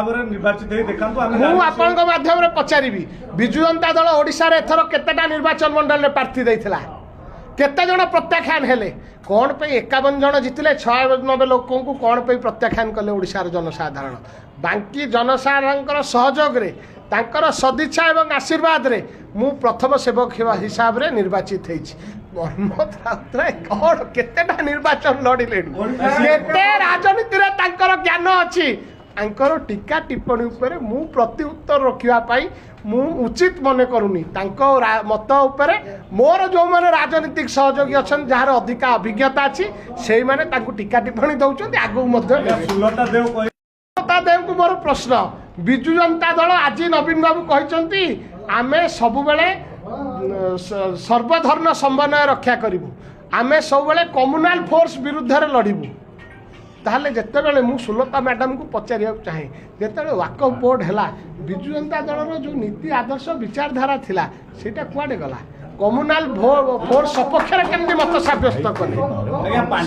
निर्वाचित माध्यम पचारि विजु जनता दल ओडिशा रे एथर केतेटा निर्वाचन मंडल में प्रार्थी देइथिला केते जण प्रत्याख्यान हेले कौन पे 51 जण जितिले 96 लोकों को कौन पे प्रत्याख्यान कले ओडिशा रे जनसाधारण बाकी जनसाधारण सहयोग रे तांकर सदिच्छा एवं आशीर्वाद रे मु प्रथम सेवक हिसाब रे निर्वाचित हेछि मनमोहन राउतराय कौन केतेटा निर्वाचन लड़िले केते राजनीति रे तांकर ज्ञान अछि आंकर टीका टिप्पणी उपरे मु प्रति उत्तर रखिया पाई मु उचित मने करूनी तांको मत उपरे मोर जो माने राजनीतिक सहयोगी अछन जहार अधिका अभिज्ञता अछि सेही माने तांको टीका टिप्पणी दउछन आगु मध्य सुलता देव को मोर प्रश्न बिजु जनता दल आज नवीन बाबू कहिसंती आमे सब बेले सर्वधर्म समन्वय रक्षा करिवु आमे सब बेले कम्युनाल फोर्स विरुद्ध रे लड़िबु ताहले जेतेबेले मु सुलता मैडम को पचारिया चाहे जेतेबेले वाकफ बोर्ड हैला बिजु जनता दल जो नीति आदर्श विचारधारा थिला सेटा कुआडे गला कम्युनाल फोर्स सपक्ष रे केमती मत साब्यस्त कले